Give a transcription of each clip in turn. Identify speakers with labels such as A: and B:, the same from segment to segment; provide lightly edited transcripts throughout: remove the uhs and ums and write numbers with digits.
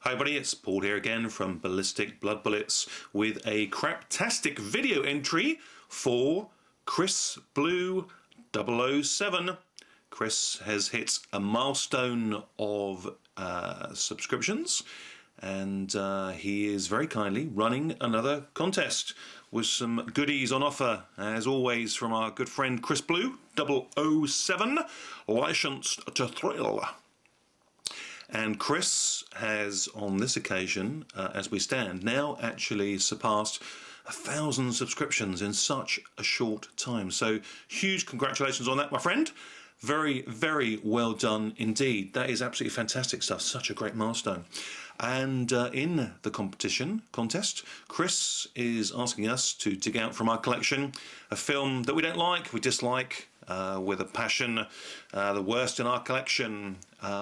A: Hi everybody, it's Paul here again from Ballistic Blood Bullets with a Craptastic video entry for Chris Blue 007. Chris has hit a milestone of subscriptions, and he is very kindly running another contest with some goodies on offer, as always, from our good friend Chris Blue 007, licensed to thrill. And Chris has, on this occasion, as we stand, now actually surpassed 1,000 subscriptions in such a short time. So huge congratulations on that, my friend. Very, very well done indeed. That is absolutely fantastic stuff. Such a great milestone. And in the contest, Chris is asking us to dig out from our collection a film that we don't like, we dislike, with a passion, the worst in our collection,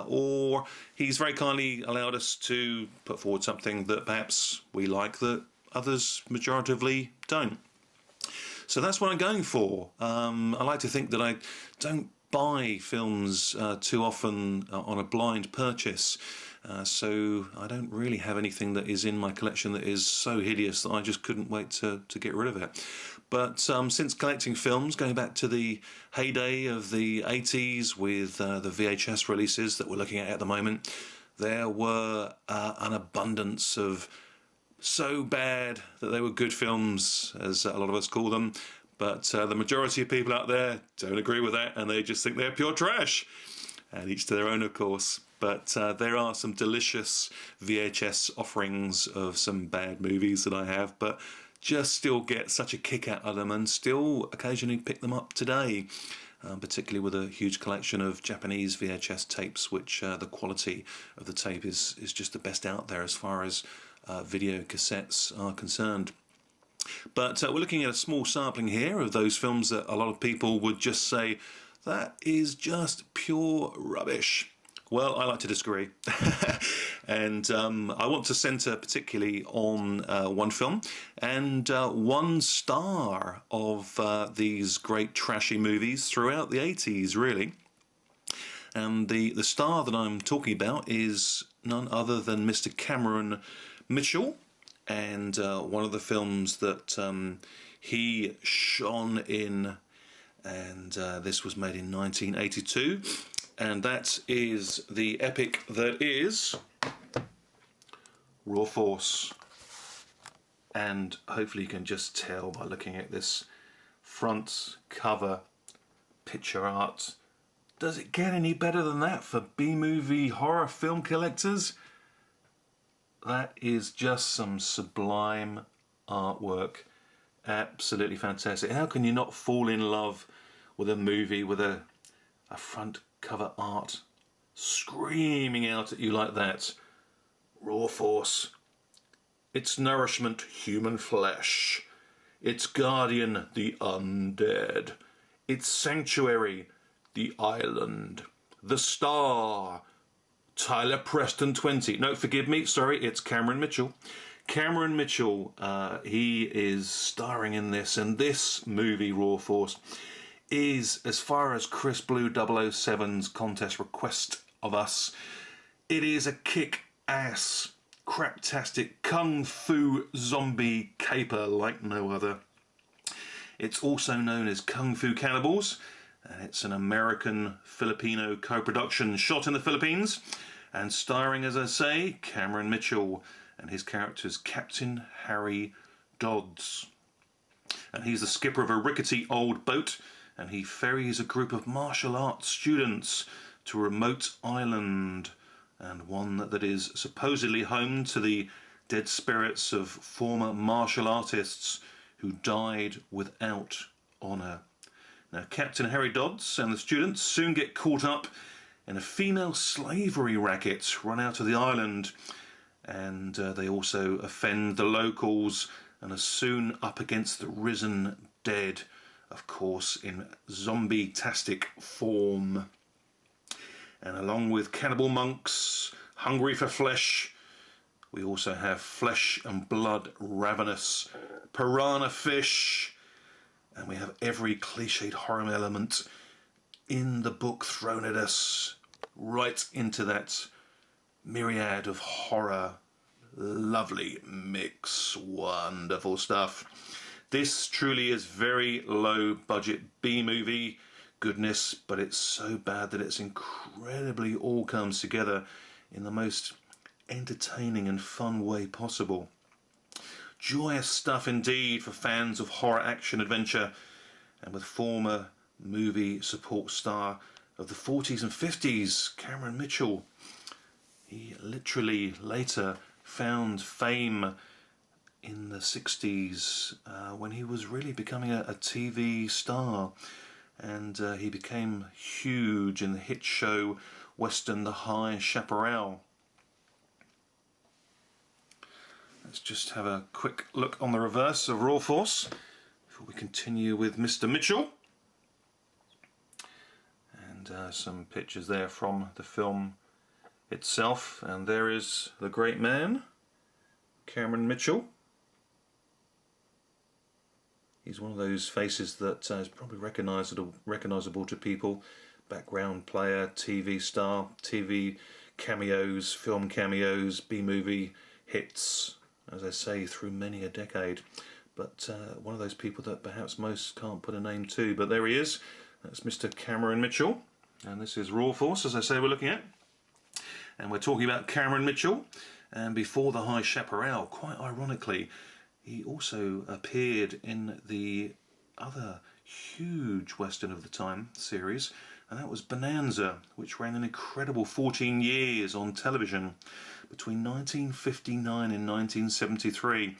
A: or he's very kindly allowed us to put forward something that perhaps we like that others majoritively don't. So that's what I'm going for. I like to think that I don't buy films too often on a blind purchase, so I don't really have anything that is in my collection that is so hideous that I just couldn't wait to get rid of it. But since collecting films, going back to the heyday of the 80s with the VHS releases that we're looking at the moment, there were an abundance of so bad that they were good films, as a lot of us call them. But the majority of people out there don't agree with that, and they just think they're pure trash. And each to their own, of course. But there are some delicious VHS offerings of some bad movies that I have, but just still get such a kick out of them, and still occasionally pick them up today, particularly with a huge collection of Japanese VHS tapes, which the quality of the tape is just the best out there as far as video cassettes are concerned. But we're looking at a small sampling here of those films that a lot of people would just say, that is just pure rubbish. Well, I like to disagree. And I want to centre particularly on one film and one star of these great trashy movies throughout the 80s, really. And the star that I'm talking about is none other than Mr. Cameron Mitchell, and one of the films that he shone in, and this was made in 1982, and that is the epic that is Raw Force. And hopefully you can just tell by looking at this front cover picture art. Does it get any better than that for B-movie horror film collectors? That is just some sublime artwork. Absolutely fantastic. How can you not fall in love with a movie with a front cover art screaming out at you like that? Raw Force. Its nourishment, human flesh. Its guardian, the undead. Its sanctuary, the island. The star, Tyler Preston 20. No, forgive me, sorry, it's Cameron Mitchell. Cameron Mitchell, he is starring in this, and this movie, Raw Force, is, as far as Chris Blue 007's contest request of us, it is a kick-ass, craptastic, kung fu zombie caper like no other. It's also known as Kung Fu Cannibals, and it's an American-Filipino co-production shot in the Philippines, and starring, as I say, Cameron Mitchell, and his character is Captain Harry Dodds. And he's the skipper of a rickety old boat, and he ferries a group of martial arts students to a remote island, and one that is supposedly home to the dead spirits of former martial artists who died without honour. Now, Captain Harry Dodds and the students soon get caught up in a female slavery racket run out of the island, and they also offend the locals and are soon up against the risen dead, of course, in zombie-tastic form. And along with cannibal monks, hungry for flesh, we also have flesh and blood ravenous piranha fish, and we have every cliched horror element in the book thrown at us, right into that myriad of horror, lovely mix, wonderful stuff. This truly is very low budget B-movie goodness, but it's so bad that it's incredibly all comes together in the most entertaining and fun way possible. Joyous stuff indeed for fans of horror action adventure, and with former movie support star of the 40s and 50s, Cameron Mitchell. He literally later found fame in the 60s when he was really becoming a TV star, and he became huge in the hit show Western The High Chaparral. Let's just have a quick look on the reverse of Raw Force before we continue with Mr. Mitchell. And some pictures there from the film itself. And there is the great man, Cameron Mitchell. He's one of those faces that is probably recognisable to people. Background player, TV star, TV cameos, film cameos, B-movie hits, as I say, through many a decade. But one of those people that perhaps most can't put a name to. But there he is. That's Mr. Cameron Mitchell. And this is Raw Force, as I say, we're looking at. And we're talking about Cameron Mitchell. And before The High Chaparral, quite ironically, he also appeared in the other huge Western of the time series, and that was Bonanza, which ran an incredible 14 years on television between 1959 and 1973.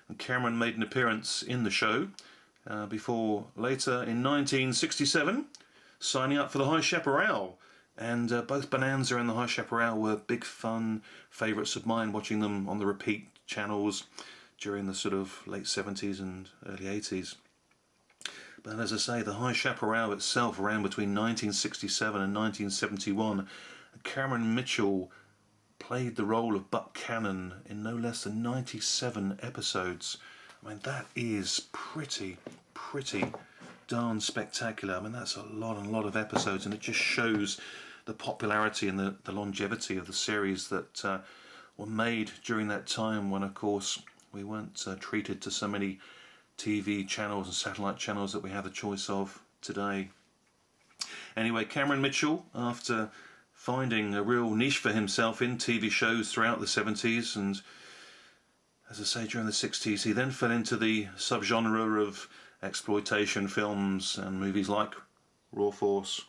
A: And Cameron made an appearance in the show before later in 1967 signing up for The High Chaparral. And both Bonanza and The High Chaparral were big fun favourites of mine, watching them on the repeat channels during the sort of late 70s and early 80s. But as I say, The High Chaparral itself ran between 1967 and 1971. Cameron Mitchell played the role of Buck Cannon in no less than 97 episodes. I mean, that is pretty darn spectacular. I mean, that's a lot of episodes, and it just shows the popularity and the longevity of the series that were made during that time when, of course, we weren't treated to so many TV channels and satellite channels that we have the choice of today. Anyway, Cameron Mitchell, after finding a real niche for himself in TV shows throughout the 70s and, as I say, during the 60s, he then fell into the subgenre of exploitation films and movies like Raw Force.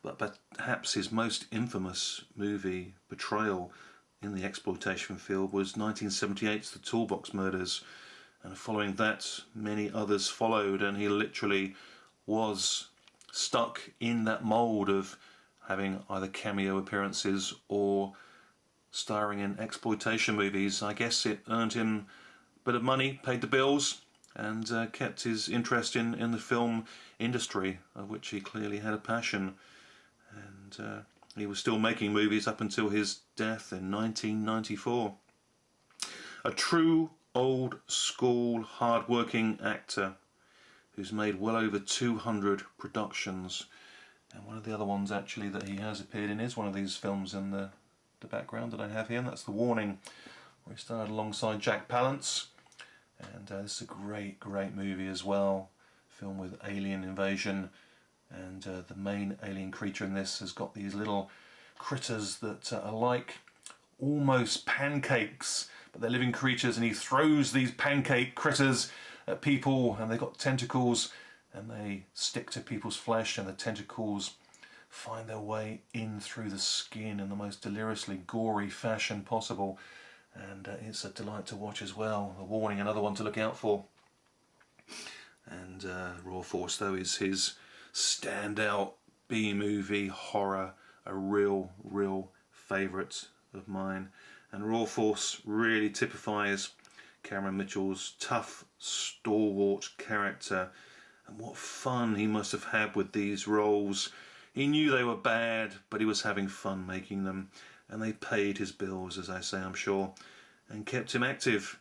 A: But perhaps his most infamous movie portrayal in the exploitation field was 1978's The Toolbox Murders, and following that many others followed, and he literally was stuck in that mould of having either cameo appearances or starring in exploitation movies. I guess it earned him a bit of money, paid the bills, and kept his interest in the film industry, of which he clearly had a passion. And he was still making movies up until his death in 1994. A true old school hard-working actor who's made well over 200 productions. And one of the other ones actually that he has appeared in is one of these films in the background that I have here, and that's The Warning, where he starred alongside Jack Palance. And this is a great movie as well, film with alien invasion. And the main alien creature in this has got these little critters that are like almost pancakes, but they're living creatures, and he throws these pancake critters at people, and they've got tentacles, and they stick to people's flesh, and the tentacles find their way in through the skin in the most deliriously gory fashion possible. And it's a delight to watch as well. The Warning, another one to look out for. And Raw Force, though, is his standout B-movie horror, a real favourite of mine. And Raw Force really typifies Cameron Mitchell's tough, stalwart character, and what fun he must have had with these roles. He knew they were bad, but he was having fun making them, and they paid his bills, as I say, I'm sure, and kept him active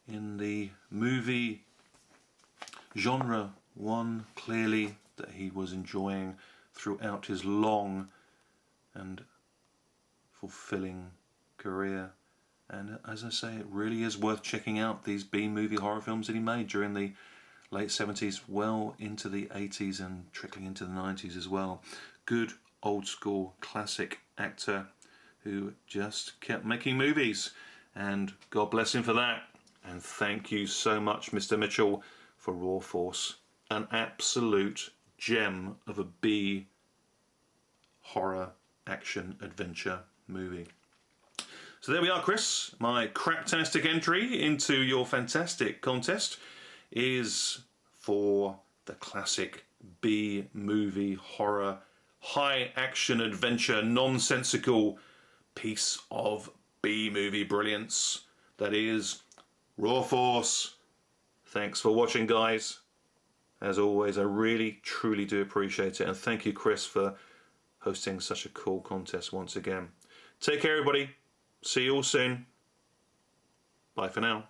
A: in the movie genre, one clearly that he was enjoying throughout his long and fulfilling career. And as I say, it really is worth checking out these B-movie horror films that he made during the late 70s, well into the 80s and trickling into the 90s as well. Good old school classic actor who just kept making movies, and God bless him for that. And thank you so much, Mr. Mitchell, for Raw Force, an absolute gem of a B horror action adventure movie. So there we are, Chris. My craptastic entry into your fantastic contest is for the classic B-movie horror high action adventure nonsensical piece of B-movie brilliance that is Raw Force. Thanks for watching, guys. As always, I really truly do appreciate it, and thank you, Chris, for hosting such a cool contest once again. Take care, everybody. See you all soon. Bye for now.